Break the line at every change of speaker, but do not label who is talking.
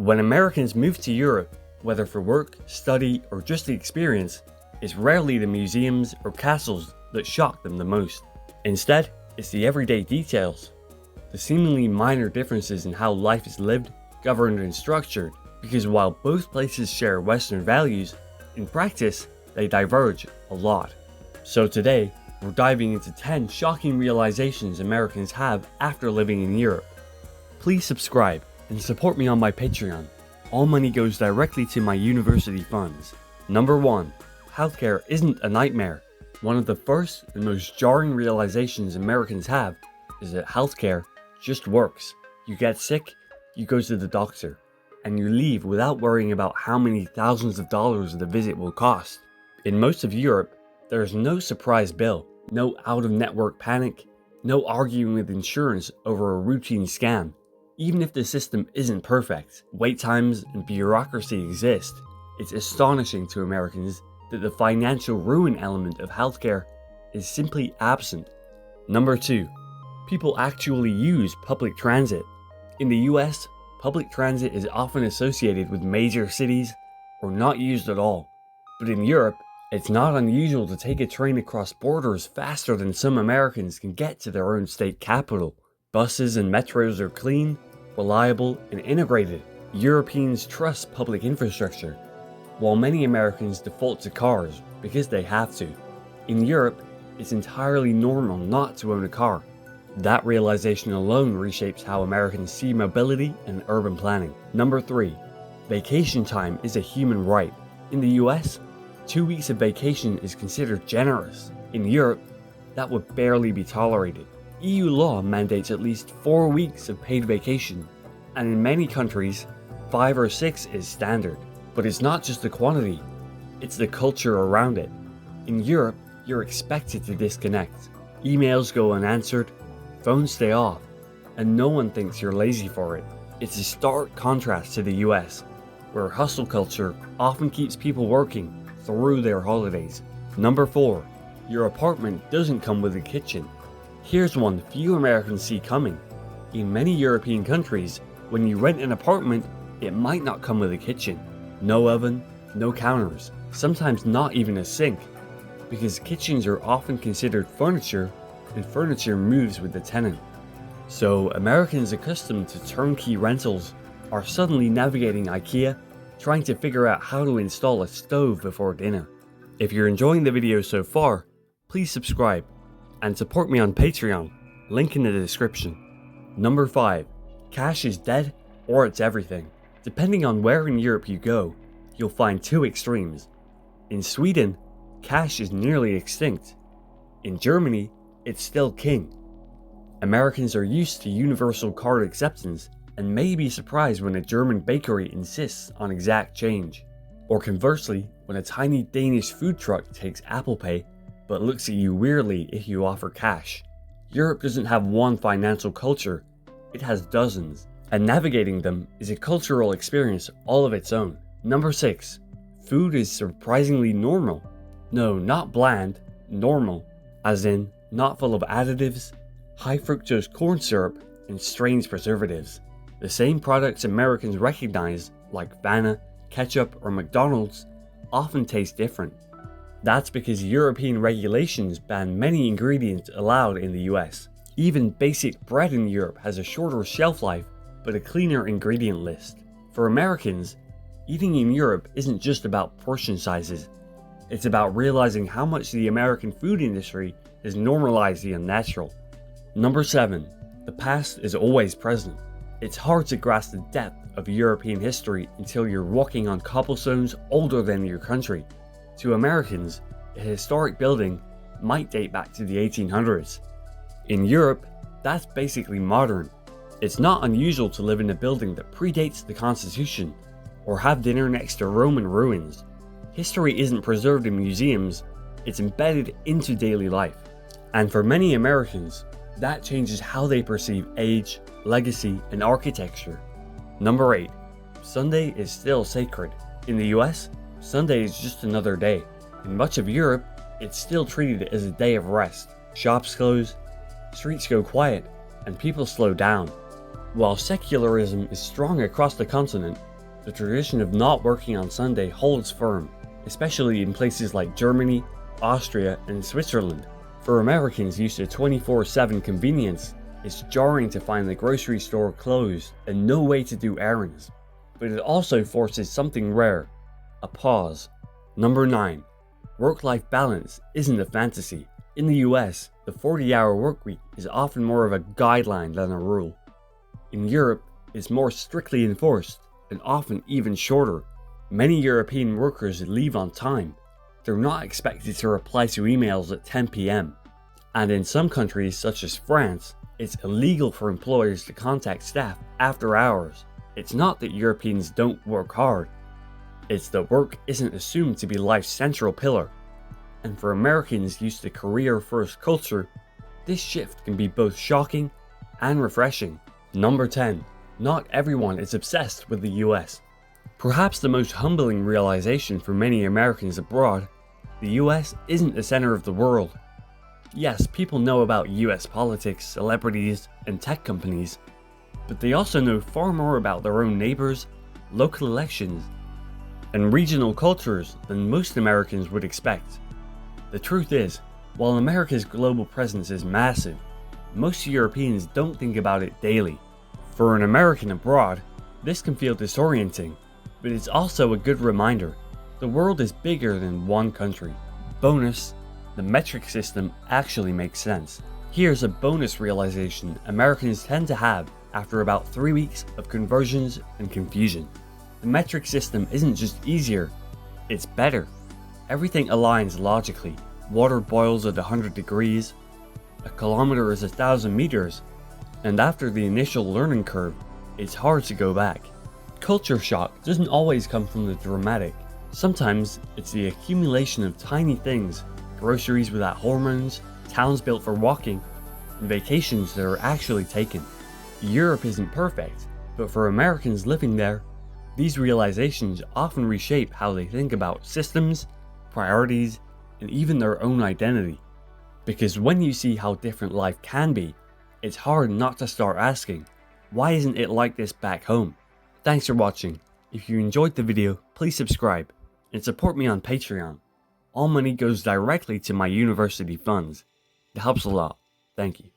When Americans move to Europe, whether for work, study, or just the experience, it's rarely the museums or castles that shock them the most. Instead, it's the everyday details, the seemingly minor differences in how life is lived, governed, and structured, because while both places share Western values, in practice, they diverge a lot. So today, we're diving into 10 shocking realizations Americans have after living in Europe. Please subscribe and support me on my Patreon. All money goes directly to my university funds. Number 1. Healthcare isn't a nightmare. One of the first and most jarring realizations Americans have is that healthcare just works. You get sick, you go to the doctor, and you leave without worrying about how many thousands of dollars the visit will cost. In most of Europe, there is no surprise bill, no out-of-network panic, no arguing with insurance over a routine scan. Even if the system isn't perfect, wait times and bureaucracy exist. It's astonishing to Americans that the financial ruin element of healthcare is simply absent. Number 2. People actually use public transit. In the US, public transit is often associated with major cities or not used at all. But in Europe, it's not unusual to take a train across borders faster than some Americans can get to their own state capital. Buses and metros are clean, reliable, and integrated. Europeans trust public infrastructure, while many Americans default to cars because they have to. In Europe, it's entirely normal not to own a car. That realization alone reshapes how Americans see mobility and urban planning. Number 3. Vacation time is a human right. In the US, 2 weeks of vacation is considered generous. In Europe, that would barely be tolerated. EU law mandates at least 4 weeks of paid vacation, and in many countries, 5 or 6 is standard. But it's not just the quantity, it's the culture around it. In Europe, you're expected to disconnect. Emails go unanswered, phones stay off, and no one thinks you're lazy for it. It's a stark contrast to the US, where hustle culture often keeps people working through their holidays. Number 4. Your apartment doesn't come with a kitchen. Here's one few Americans see coming. In many European countries, when you rent an apartment, it might not come with a kitchen. No oven, no counters, sometimes not even a sink, because kitchens are often considered furniture, and furniture moves with the tenant. So Americans accustomed to turnkey rentals are suddenly navigating IKEA, trying to figure out how to install a stove before dinner. If you're enjoying the video so far, please subscribe and support me on Patreon, link in the description. Number 5. Cash is dead or it's everything. Depending on where in Europe you go, you'll find two extremes. In Sweden, cash is nearly extinct. In Germany, it's still king. Americans are used to universal card acceptance and may be surprised when a German bakery insists on exact change. Or conversely, when a tiny Danish food truck takes Apple Pay but looks at you weirdly if you offer cash. Europe doesn't have one financial culture, it has dozens, and navigating them is a cultural experience all of its own. Number 6. Food is surprisingly normal. No, not bland, normal, as in not full of additives, high fructose corn syrup, and strange preservatives. The same products Americans recognize, like Vanna, ketchup, or McDonald's, often taste different. That's because European regulations ban many ingredients allowed in the US. Even basic bread in Europe has a shorter shelf life, but a cleaner ingredient list. For Americans, eating in Europe isn't just about portion sizes. It's about realizing how much the American food industry has normalized the unnatural. Number 7. The past is always present. It's hard to grasp the depth of European history until you're walking on cobblestones older than your country. To Americans, a historic building might date back to the 1800s. In Europe, that's basically modern. It's not unusual to live in a building that predates the Constitution, or have dinner next to Roman ruins. History isn't preserved in museums, it's embedded into daily life. And for many Americans, that changes how they perceive age, legacy, and architecture. Number 8. Sunday is still sacred. In the US, Sunday is just another day. In much of Europe, it's still treated as a day of rest. Shops close, streets go quiet, and people slow down. While secularism is strong across the continent, The tradition of not working on Sunday holds firm, especially in places like Germany, Austria, and Switzerland. For Americans used to 24/7 convenience, it's jarring to find the grocery store closed and no way to do errands. But it also forces something rare: a pause. Number 9. Work-life balance isn't a fantasy. In the US, the 40-hour workweek is often more of a guideline than a rule. In Europe, it's more strictly enforced, and often even shorter. Many European workers leave on time. They're not expected to reply to emails at 10 p.m. And in some countries, such as France, it's illegal for employers to contact staff after hours. It's not that Europeans don't work hard. It's that work isn't assumed to be life's central pillar. And for Americans used to career-first culture, this shift can be both shocking and refreshing. Number 10. Not everyone is obsessed with the US. Perhaps the most humbling realization for many Americans abroad, the US isn't the center of the world. Yes, people know about US politics, celebrities, and tech companies, but they also know far more about their own neighbors, local elections, and regional cultures than most Americans would expect. The truth is, while America's global presence is massive, most Europeans don't think about it daily. For an American abroad, this can feel disorienting, but it's also a good reminder: the world is bigger than one country. Bonus: the metric system actually makes sense. Here's a bonus realization Americans tend to have after about 3 weeks of conversions and confusion. The metric system isn't just easier, it's better. Everything aligns logically. Water boils at 100 degrees, a kilometer is 1,000 meters, and after the initial learning curve, it's hard to go back. Culture shock doesn't always come from the dramatic. Sometimes it's the accumulation of tiny things: groceries without hormones, towns built for walking, and vacations that are actually taken. Europe isn't perfect, but for Americans living there, these realizations often reshape how they think about systems, priorities, and even their own identity. Because when you see how different life can be, it's hard not to start asking, why isn't it like this back home? Thanks for watching. If you enjoyed the video, please subscribe and support me on Patreon. All money goes directly to my university funds. It helps a lot. Thank you.